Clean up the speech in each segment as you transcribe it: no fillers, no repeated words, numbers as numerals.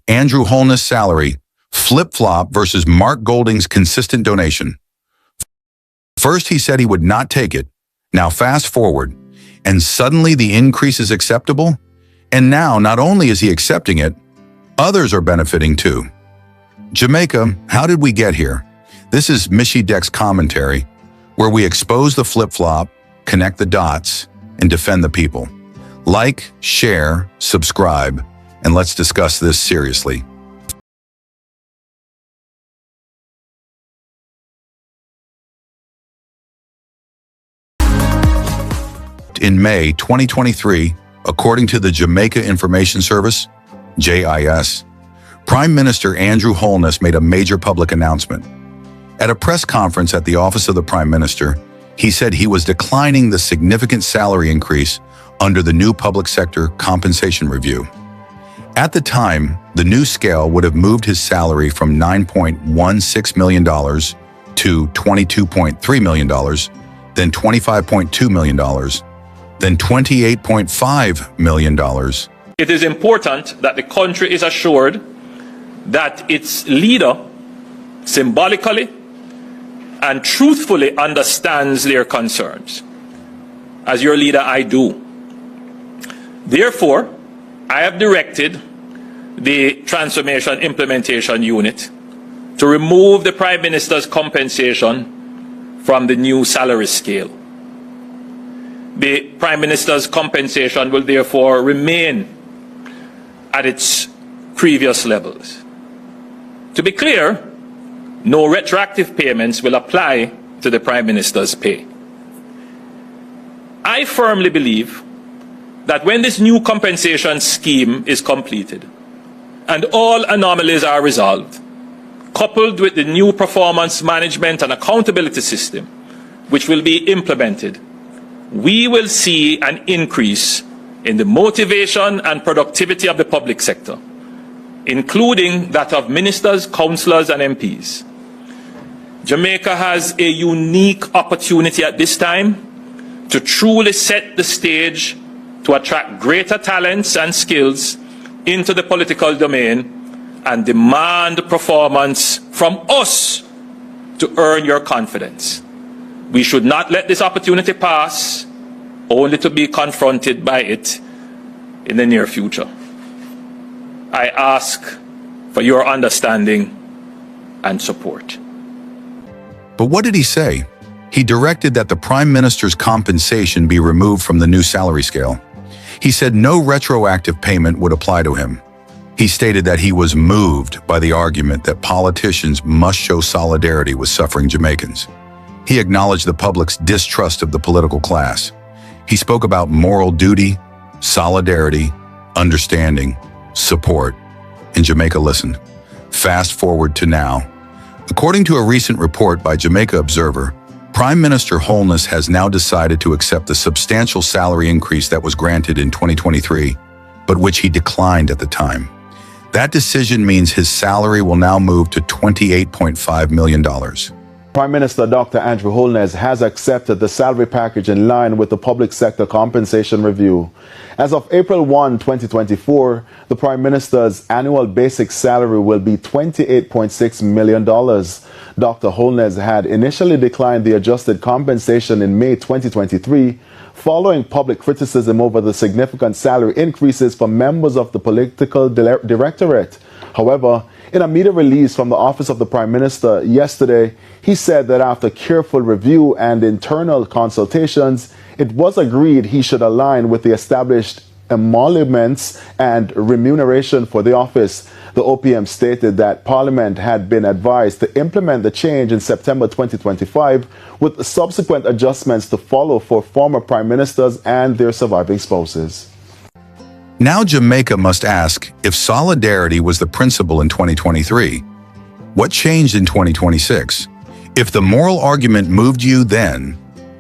Andrew Holness salary, flip-flop versus Mark Golding's consistent donation. First he said he would not take it. Now fast forward, and suddenly the increase is acceptable? And now not only is he accepting it, others are benefiting too. Jamaica, how did we get here? This is Michy commentary, where we expose the flip-flop, connect the dots, and defend the people. Like, share, subscribe, and let's discuss this seriously. In May 2023, according to the Jamaica Information Service, JIS, Prime Minister Andrew Holness made a major public announcement. At a press conference at the Office of the Prime Minister, he said he was declining the significant salary increase under the new public sector compensation review. At the time, the new scale would have moved his salary from $9.16 million to $22.3 million, then $25.2 million, then $28.5 million. It is important that the country is assured that its leader symbolically and truthfully understands their concerns. As your leader, I do. Therefore, I have directed the Transformation Implementation Unit to remove the Prime Minister's compensation from the new salary scale. The Prime Minister's compensation will therefore remain at its previous levels. To be clear, no retroactive payments will apply to the Prime Minister's pay. I firmly believe that when this new compensation scheme is completed and all anomalies are resolved, coupled with the new performance management and accountability system, which will be implemented, we will see an increase in the motivation and productivity of the public sector, including that of ministers, councillors, and MPs. Jamaica has a unique opportunity at this time to truly set the stage to attract greater talents and skills into the political domain and demand performance from us to earn your confidence. We should not let this opportunity pass, only to be confronted by it in the near future. I ask for your understanding and support. But what did he say? He directed that the Prime Minister's compensation be removed from the new salary scale. He said no retroactive payment would apply to him. He stated that he was moved by the argument that politicians must show solidarity with suffering Jamaicans. He acknowledged the public's distrust of the political class. He spoke about moral duty, solidarity, understanding, support, and Jamaica listened. Fast forward to now. According to a recent report by Jamaica Observer, Prime Minister Holness has now decided to accept the substantial salary increase that was granted in 2023, but which he declined at the time. That decision means his salary will now move to $28.5 million. Prime Minister Dr. Andrew Holness has accepted the salary package in line with the public sector compensation review. As of April 1, 2024, the Prime Minister's annual basic salary will be $28.6 million. Dr. Holness had initially declined the adjusted compensation in May 2023, following public criticism over the significant salary increases for members of the political directorate. However, in a media release from the Office of the Prime Minister yesterday, he said that after careful review and internal consultations, it was agreed he should align with the established emoluments and remuneration for the office. The OPM stated that Parliament had been advised to implement the change in September 2025, with subsequent adjustments to follow for former Prime Ministers and their surviving spouses. Now Jamaica must ask, if solidarity was the principle in 2023, what changed in 2026? If the moral argument moved you then,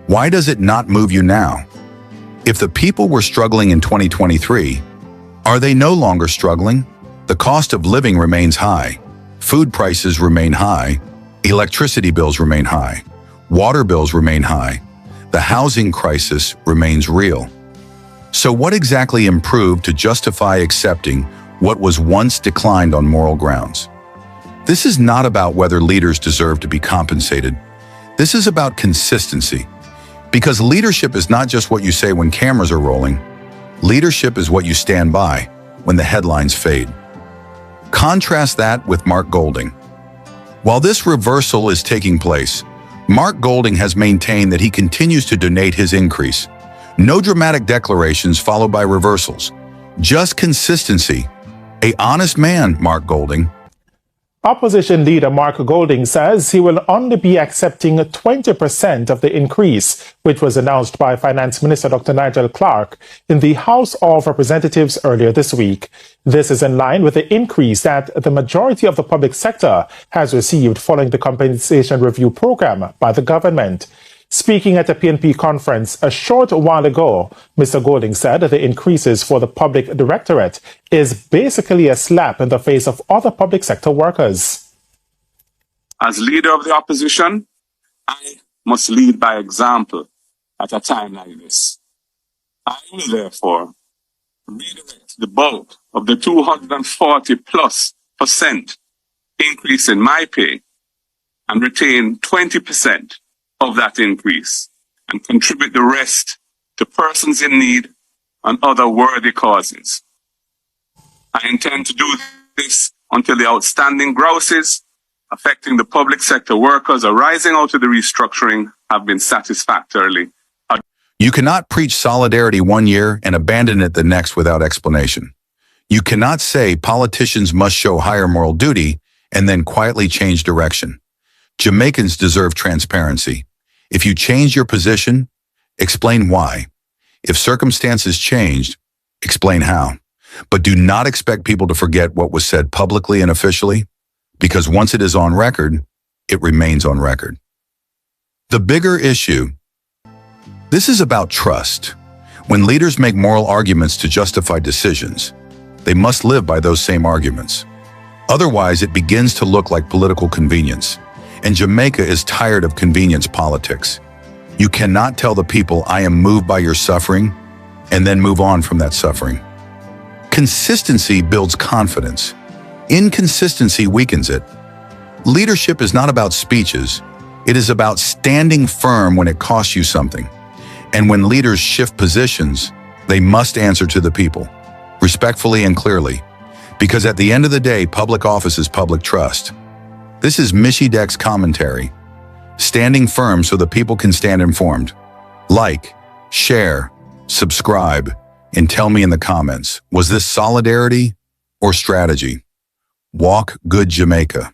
why does it not move you now? If the people were struggling in 2023, are they no longer struggling? The cost of living remains high. Food prices remain high. Electricity bills remain high. Water bills remain high. The housing crisis remains real. So what exactly improved to justify accepting what was once declined on moral grounds. This is not about whether leaders deserve to be compensated. This is about consistency. Because leadership is not just what you say when cameras are rolling. Leadership is what you stand by when the headlines fade. Contrast that with Mark Golding. While this reversal is taking place, Mark Golding has maintained that he continues to donate his increase. No dramatic declarations followed by reversals. Just consistency. An honest man, Mark Golding. Opposition leader Mark Golding says he will only be accepting 20% of the increase, which was announced by Finance Minister Dr. Nigel Clark in the House of Representatives earlier this week. This is in line with the increase that the majority of the public sector has received following the compensation review program by the government. Speaking at a PNP conference a short while ago, Mr. Golding said that the increases for the public directorate is basically a slap in the face of other public sector workers. As leader of the opposition, I must lead by example at a time like this. I will therefore redirect the bulk of the 240+% increase in my pay and retain 20% of that increase and contribute the rest to persons in need and other worthy causes. I intend to do this until the outstanding grouses affecting the public sector workers arising out of the restructuring have been satisfactorily. You cannot preach solidarity one year and abandon it the next without explanation. You cannot say politicians must show higher moral duty and then quietly change direction. Jamaicans deserve transparency. If you change your position, explain why. If circumstances changed, explain how. But do not expect people to forget what was said publicly and officially, because once it is on record, it remains on record. The bigger issue, this is about trust. When leaders make moral arguments to justify decisions, they must live by those same arguments. Otherwise, it begins to look like political convenience. And Jamaica is tired of convenience politics. You cannot tell the people, I am moved by your suffering, and then move on from that suffering. Consistency builds confidence. Inconsistency weakens it. Leadership is not about speeches. It is about standing firm when it costs you something. And when leaders shift positions, they must answer to the people, respectfully and clearly. Because at the end of the day, public office is public trust. This is Michy commentary. Standing firm so the people can stand informed. Like, share, subscribe, and tell me in the comments, was this solidarity or strategy? Walk good Jamaica.